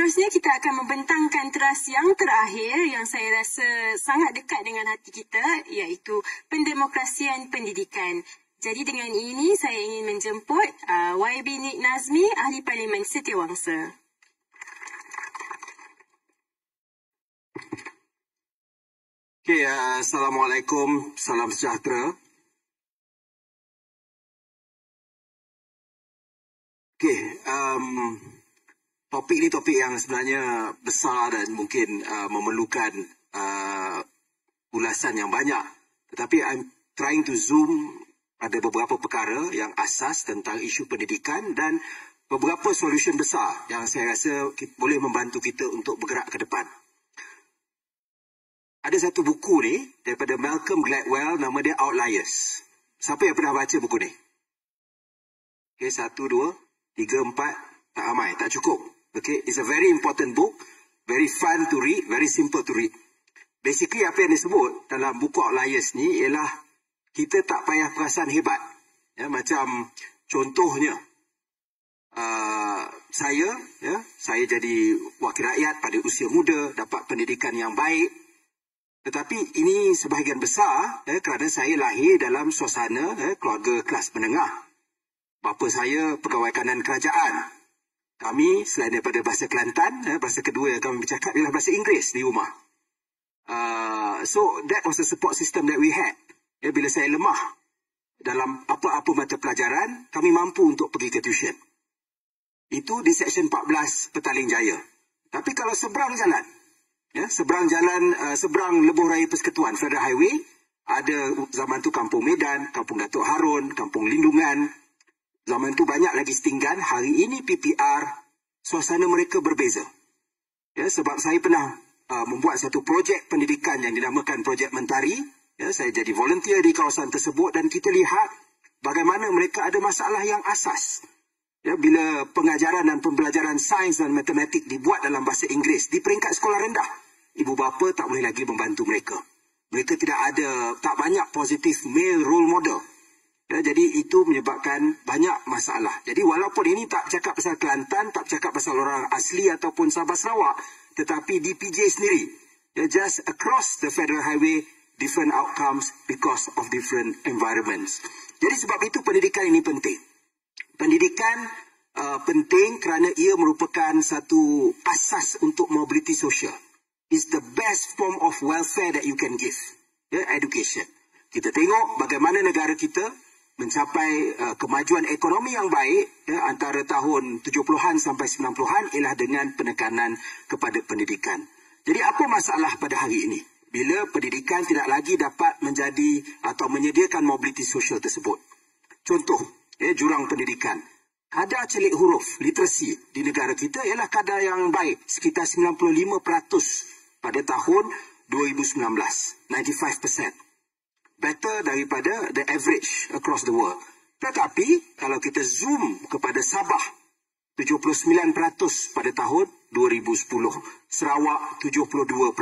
Seterusnya kita akan membentangkan teras yang terakhir yang saya rasa sangat dekat dengan hati kita, iaitu pendemokrasian pendidikan. Jadi dengan ini saya ingin menjemput YB Nik Nazmi, Ahli Parlimen Setiawangsa. Okay, Assalamualaikum, salam sejahtera. Okay, topik ni topik yang sebenarnya besar dan mungkin memerlukan ulasan yang banyak. Tetapi I'm trying to zoom pada beberapa perkara yang asas tentang isu pendidikan dan beberapa solution besar yang saya rasa boleh membantu kita untuk bergerak ke depan. Ada satu buku ni daripada Malcolm Gladwell, nama dia Outliers. Siapa yang pernah baca buku ni? Okay, 1, 2, 3, 4, tak ramai, tak cukup. Okay, it's a very important book, very fun to read, very simple to read. Basically apa yang disebut dalam buku Outliers ni ialah kita tak payah perasan hebat. Ya, macam contohnya, saya jadi wakil rakyat pada usia muda, dapat pendidikan yang baik. Tetapi ini sebahagian besar kerana saya lahir dalam suasana keluarga kelas menengah. Bapa saya pegawai kanan kerajaan. Kami selain daripada bahasa Kelantan, bahasa kedua yang kami bercakap ialah bahasa Inggeris di rumah. So that was the support system that we had. Bila saya lemah dalam apa-apa mata pelajaran, kami mampu untuk pergi ke tuition. Itu di Seksyen 14 Petaling Jaya. Tapi kalau seberang jalan, seberang Lebuh Raya Persekutuan, Federal Highway, ada zaman tu Kampung Medan, Kampung Datuk Harun, Kampung Lindungan. Zaman tu banyak lagi setinggan. Hari ini PPR, suasana mereka berbeza. Ya, sebab saya pernah membuat satu projek pendidikan yang dinamakan Projek Mentari. Ya, saya jadi volunteer di kawasan tersebut dan kita lihat bagaimana mereka ada masalah yang asas. Ya, bila pengajaran dan pembelajaran sains dan matematik dibuat dalam bahasa Inggeris di peringkat sekolah rendah, ibu bapa tak boleh lagi membantu mereka. Mereka tak banyak positif male role model. Ya, jadi itu menyebabkan banyak masalah. Jadi walaupun ini tak cakap pasal Kelantan, tak cakap pasal orang asli ataupun Sabah Sarawak, tetapi di PJ sendiri, ya, just across the Federal Highway, different outcomes because of different environments. Jadi sebab itu pendidikan ini penting. Pendidikan penting kerana ia merupakan satu asas untuk mobility sosial. It's the best form of welfare that you can give. Education. Kita tengok bagaimana negara kita mencapai kemajuan ekonomi yang baik antara tahun 70-an sampai 90-an ialah dengan penekanan kepada pendidikan. Jadi apa masalah pada hari ini? Bila pendidikan tidak lagi dapat menjadi atau menyediakan mobility sosial tersebut. Contoh, jurang pendidikan. Kadar celik huruf, literasi di negara kita ialah kadar yang baik, sekitar 95% pada tahun 2019. 95%. Better daripada the average across the world. Tetapi, kalau kita zoom kepada Sabah, 79% pada tahun 2010. Sarawak, 72%.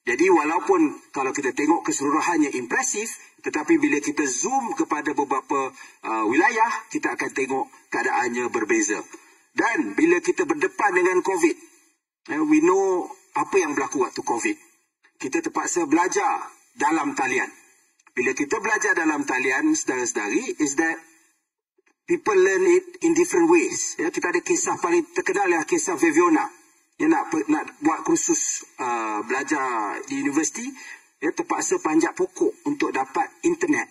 Jadi walaupun kalau kita tengok keseluruhannya impresif, tetapi bila kita zoom kepada beberapa wilayah, kita akan tengok keadaannya berbeza. Dan bila kita berdepan dengan COVID, we know apa yang berlaku waktu COVID. Kita terpaksa belajar dalam talian. Bila kita belajar dalam talian, saudara-saudari, is that people learn it in different ways. Ya, kita ada kisah paling terkenal ialah kisah Viviana. Dia nak buat kursus belajar di universiti, dia terpaksa panjat pokok untuk dapat internet.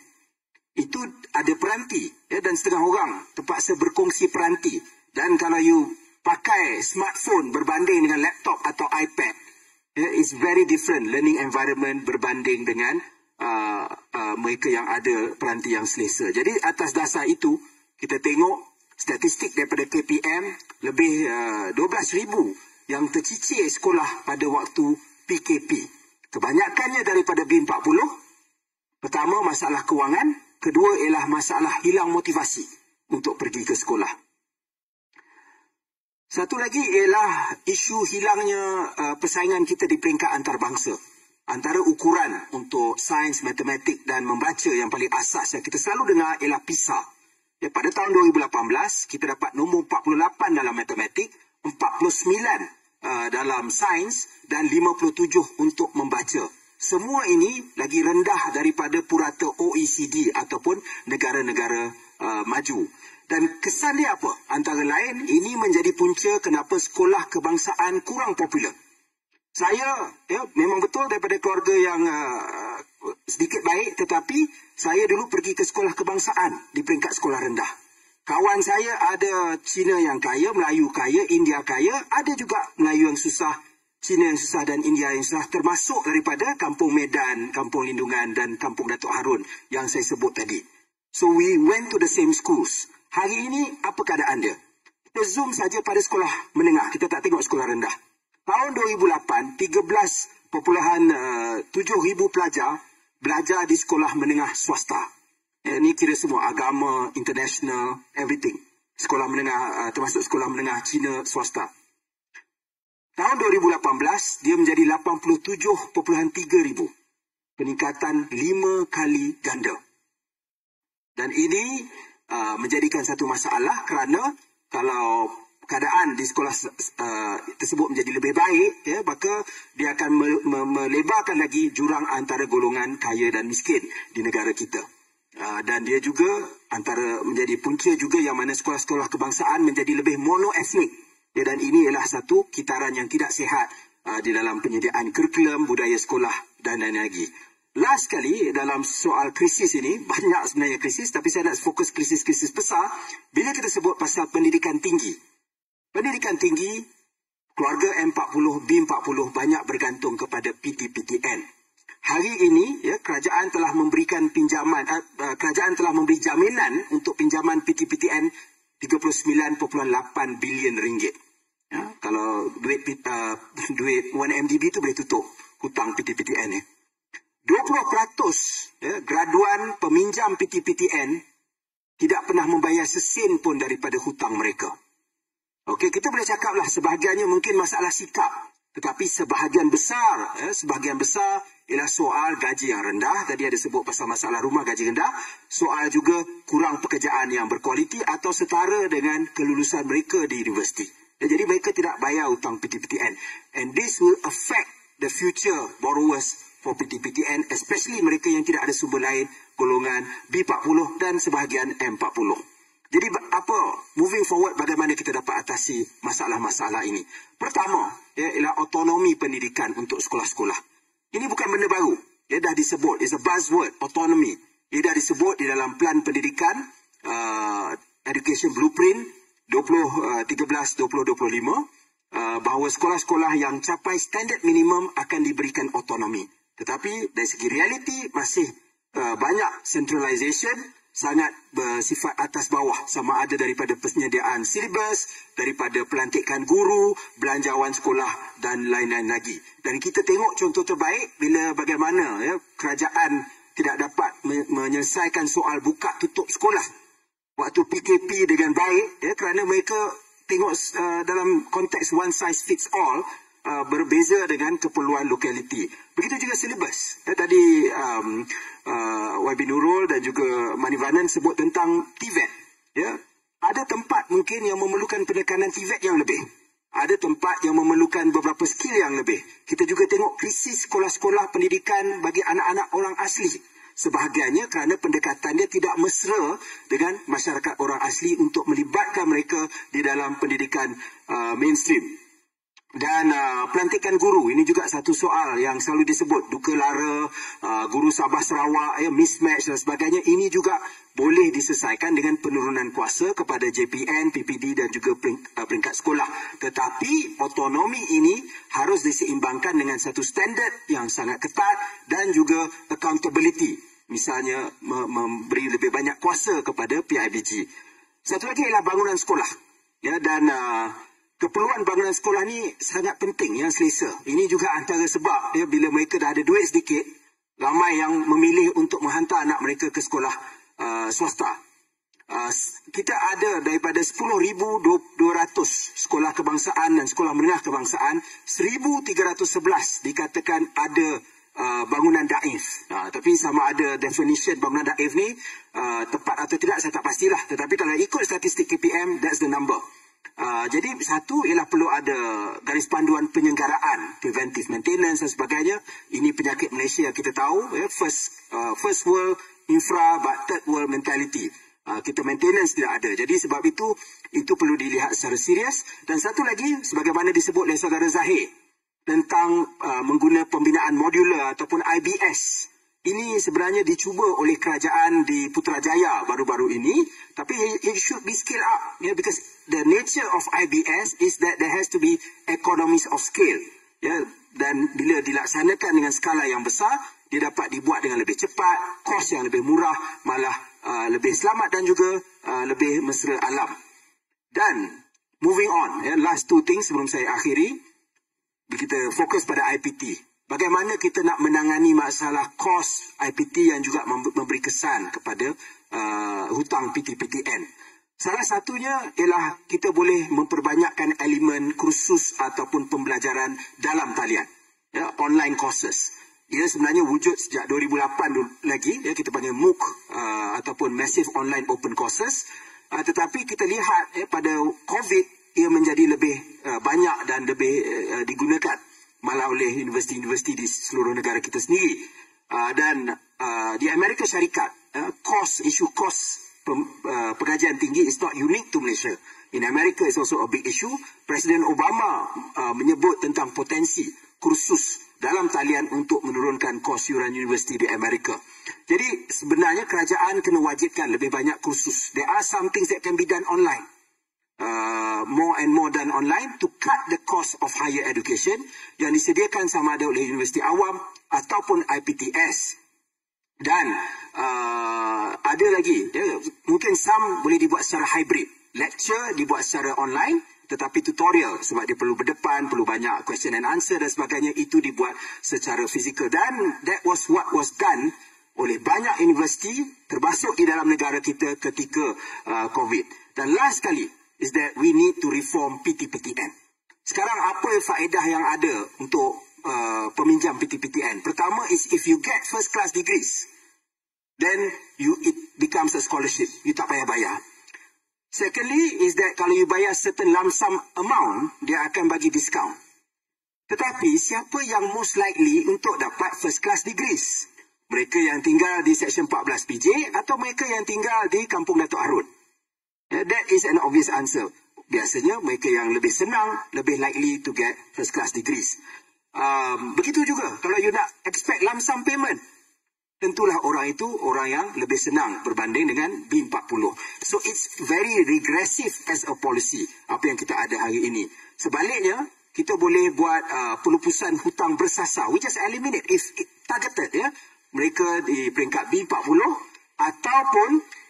Itu ada peranti, dan setengah orang terpaksa berkongsi peranti. Dan kalau you pakai smartphone berbanding dengan laptop atau iPad, it's very different learning environment berbanding dengan mereka yang ada peranti yang selesa. Jadi atas dasar itu, kita tengok statistik daripada KPM, lebih 12,000 yang tercicir sekolah pada waktu PKP. Kebanyakannya daripada B40. Pertama, masalah kewangan. Kedua ialah masalah hilang motivasi untuk pergi ke sekolah. Satu lagi ialah isu hilangnya persaingan kita di peringkat antarabangsa. Antara ukuran untuk sains, matematik dan membaca yang paling asas yang kita selalu dengar ialah PISA. Pada tahun 2018, kita dapat nombor 48 dalam matematik, dalam sains dan 57 untuk membaca. Semua ini lagi rendah daripada purata OECD ataupun negara-negara maju. Dan kesan dia apa? Antara lain, ini menjadi punca kenapa sekolah kebangsaan kurang popular. Saya memang betul daripada keluarga yang sedikit baik, tetapi saya dulu pergi ke sekolah kebangsaan di peringkat sekolah rendah. Kawan saya ada Cina yang kaya, Melayu kaya, India kaya, ada juga Melayu yang susah, Cina yang susah dan India yang susah, termasuk daripada Kampung Medan, Kampung Lindungan dan Kampung Datuk Harun yang saya sebut tadi. So we went to the same schools. Hari ini apa keadaan dia? Kita zoom saja pada sekolah menengah, kita tak tengok sekolah rendah. Tahun 2008, 13.7,000 pelajar belajar di sekolah menengah swasta. Ini kira semua agama, international, everything. Sekolah menengah, termasuk sekolah menengah Cina swasta. Tahun 2018, dia menjadi 87.3,000. Peningkatan 5 kali ganda. Dan ini menjadikan satu masalah kerana kalau keadaan di sekolah tersebut menjadi lebih baik, maka dia akan melebarkan lagi jurang antara golongan kaya dan miskin di negara kita. Dan dia juga antara menjadi punca juga yang mana sekolah-sekolah kebangsaan menjadi lebih monoetnik. Dan ini ialah satu kitaran yang tidak sihat di dalam penyediaan kurikulum, budaya sekolah dan lain lagi. Last kali dalam soal krisis ini, banyak sebenarnya krisis, tapi saya nak fokus krisis-krisis besar. Bila kita sebut pasal pendidikan tinggi, keluarga M40, B40 banyak bergantung kepada PT-PTN. Hari ini, kerajaan telah memberikan pinjaman, kerajaan telah memberi jaminan untuk pinjaman PT-PTN 39.8 bilion ringgit. Kalau duit 1MDB itu boleh tutup hutang PT-PTN. 20% graduan peminjam PT-PTN tidak pernah membayar sesen pun daripada hutang mereka. Okey, kita boleh cakaplah sebahagiannya mungkin masalah sikap, tetapi sebahagian besar ialah soal gaji yang rendah. Tadi ada sebut pasal masalah rumah gaji rendah, soal juga kurang pekerjaan yang berkualiti atau setara dengan kelulusan mereka di universiti. Jadi mereka tidak bayar hutang PT-PTN, and this will affect the future borrowers for PT-PTN, especially mereka yang tidak ada sumber lain, golongan B40 dan sebahagian M40. Jadi apa, moving forward, bagaimana kita dapat atasi masalah-masalah ini? Pertama, ialah autonomi pendidikan untuk sekolah-sekolah. Ini bukan benda baru. Ia dah disebut, it's a buzzword, autonomy. Ia dah disebut di dalam Pelan Pendidikan, Education Blueprint 2013-2025, bahawa sekolah-sekolah yang capai standard minimum akan diberikan autonomi. Tetapi dari segi realiti masih banyak centralisation, sangat bersifat atas bawah, sama ada daripada penyediaan silibus, daripada pelantikan guru, belanjawan sekolah dan lain-lain lagi. Dan kita tengok contoh terbaik bila bagaimana kerajaan tidak dapat menyelesaikan soal buka tutup sekolah waktu PKP dengan baik, kerana mereka tengok dalam konteks one size fits all, berbeza dengan keperluan lokaliti. Begitu juga silibus. Tadi YB Nurul dan juga Manivanan sebut tentang TVET. Ada tempat mungkin yang memerlukan penekanan TVET yang lebih. Ada tempat yang memerlukan beberapa skill yang lebih. Kita juga tengok krisis sekolah-sekolah pendidikan bagi anak-anak orang asli. Sebahagiannya kerana pendekatan dia tidak mesra dengan masyarakat orang asli untuk melibatkan mereka di dalam pendidikan mainstream. Dan pelantikan guru, ini juga satu soal yang selalu disebut. Duka lara, guru Sabah Sarawak, mismatch dan sebagainya. Ini juga boleh diselesaikan dengan penurunan kuasa kepada JPN, PPD dan juga peringkat sekolah. Tetapi otonomi ini harus diseimbangkan dengan satu standard yang sangat ketat dan juga accountability. Misalnya memberi lebih banyak kuasa kepada PIBG. Satu lagi ialah bangunan sekolah. Dan keperluan bangunan sekolah ni sangat penting, yang selesa. Ini juga antara sebab bila mereka dah ada duit sedikit, ramai yang memilih untuk menghantar anak mereka ke sekolah swasta. Kita ada daripada 10,200 sekolah kebangsaan dan sekolah menengah kebangsaan, 1,311 dikatakan ada bangunan daif. Tapi sama ada definition bangunan daif ni tepat atau tidak, saya tak pastilah. Tetapi kalau ikut statistik KPM, that's the number. Jadi satu ialah perlu ada garis panduan penyelenggaraan, preventive maintenance dan sebagainya. Ini penyakit Malaysia yang kita tahu, first world infra but third world mentality. Kita maintenance tidak ada. Jadi sebab itu perlu dilihat secara serius. Dan satu lagi, sebagaimana disebut oleh saudara Zahir, tentang mengguna pembinaan modular ataupun IBS. Ini sebenarnya dicuba oleh kerajaan di Putrajaya baru-baru ini, tapi it should be scaled up, because the nature of IBS is that there has to be economies of scale, dan bila dilaksanakan dengan skala yang besar, dia dapat dibuat dengan lebih cepat, kos yang lebih murah, malah lebih selamat dan juga lebih mesra alam. Dan moving on, last two things sebelum saya akhiri, kita fokus pada IPT. Bagaimana kita nak menangani masalah kos IPT yang juga memberi kesan kepada hutang PTPTN. Salah satunya ialah kita boleh memperbanyakkan elemen kursus ataupun pembelajaran dalam talian. Online courses. Ia sebenarnya wujud sejak 2008 lagi. Kita panggil MOOC ataupun Massive Online Open Courses. Tetapi kita lihat pada COVID, ia menjadi lebih banyak dan lebih digunakan. Malah oleh universiti-universiti di seluruh negara kita sendiri. Dan di Amerika Syarikat, isu kos pengajian tinggi is not unique to Malaysia. In America is also a big issue. Presiden Obama menyebut tentang potensi kursus dalam talian untuk menurunkan kos yuran universiti di Amerika. Jadi sebenarnya kerajaan kena wajibkan lebih banyak kursus. There are some things that can be done online. More and more done online to cut the cost of higher education yang disediakan sama ada oleh universiti awam ataupun IPTS. Dan ada lagi, mungkin some boleh dibuat secara hybrid. Lecture dibuat secara online, tetapi tutorial sebab dia perlu berdepan, perlu banyak question and answer dan sebagainya, itu dibuat secara fizikal. Dan that was what was done oleh banyak universiti termasuk di dalam negara kita ketika COVID. Dan last kali is that we need to reform PTPTN. Sekarang apa faedah yang ada untuk peminjam PTPTN? Pertama is if you get first class degrees, then it becomes a scholarship. You tak payah bayar. Secondly is that kalau you bayar certain lump sum amount, dia akan bagi discount. Tetapi siapa yang most likely untuk dapat first class degrees? Mereka yang tinggal di Seksyen 14 PJ atau mereka yang tinggal di Kampung Datuk Harun? That is an obvious answer. Biasanya mereka yang lebih senang, lebih likely to get first class degrees. Begitu juga kalau you nak expect lump sum payment, tentulah orang itu orang yang lebih senang berbanding dengan B40. So it's very regressive as a policy, apa yang kita ada hari ini. Sebaliknya, kita boleh buat pelupusan hutang bersasar. We just eliminate if targeted, mereka di peringkat B40 ataupun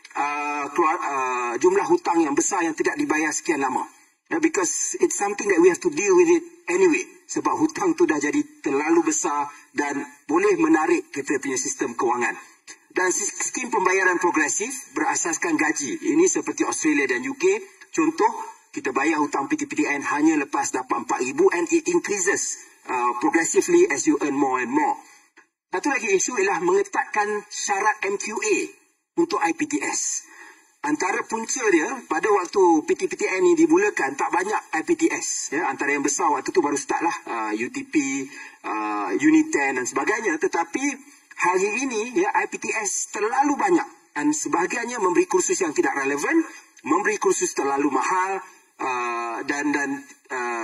jumlah hutang yang besar yang tidak dibayar sekian lama. Because it's something that we have to deal with it anyway. Sebab hutang tu dah jadi terlalu besar dan boleh menarik kita punya sistem kewangan. Dan skim pembayaran progresif berasaskan gaji. Ini seperti Australia dan UK. Contoh, kita bayar hutang PTPTN hanya lepas dapat 4,000 and it increases progressively as you earn more and more. Satu lagi isu ialah mengetatkan syarat MQA untuk IPTS. Antara punca dia, pada waktu PTPTN ini dimulakan, tak banyak IPTS. Antara yang besar waktu tu baru start lah, UTP, Uniten dan sebagainya. Tetapi hari ini, IPTS terlalu banyak. Dan sebahagiannya memberi kursus yang tidak relevan, memberi kursus terlalu mahal, dan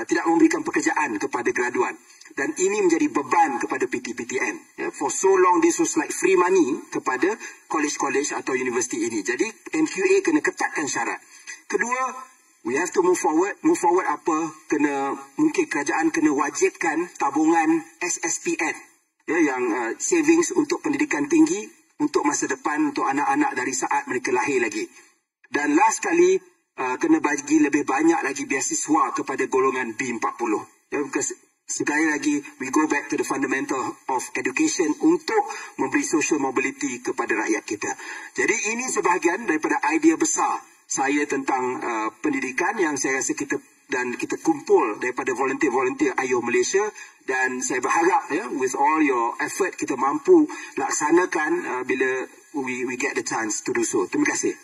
tidak memberikan pekerjaan kepada graduan. Dan ini menjadi beban kepada PTPTN. For so long, this was like free money kepada college-college atau universiti ini. Jadi, MQA kena ketatkan syarat. Kedua, we have to move forward. Move forward apa? Mungkin kerajaan kena wajibkan tabungan SSPN. Yang savings untuk pendidikan tinggi, untuk masa depan, untuk anak-anak dari saat mereka lahir lagi. Dan last kali, kena bagi lebih banyak lagi beasiswa kepada golongan B40. Because sekali lagi, we go back to the fundamental of education untuk memberi social mobility kepada rakyat kita. Jadi ini sebahagian daripada idea besar saya tentang pendidikan yang saya rasa kita kumpul daripada volunteer-volunteer Ayuh Malaysia, dan saya berharap with all your effort kita mampu laksanakan bila we get the chance to do so. Terima kasih.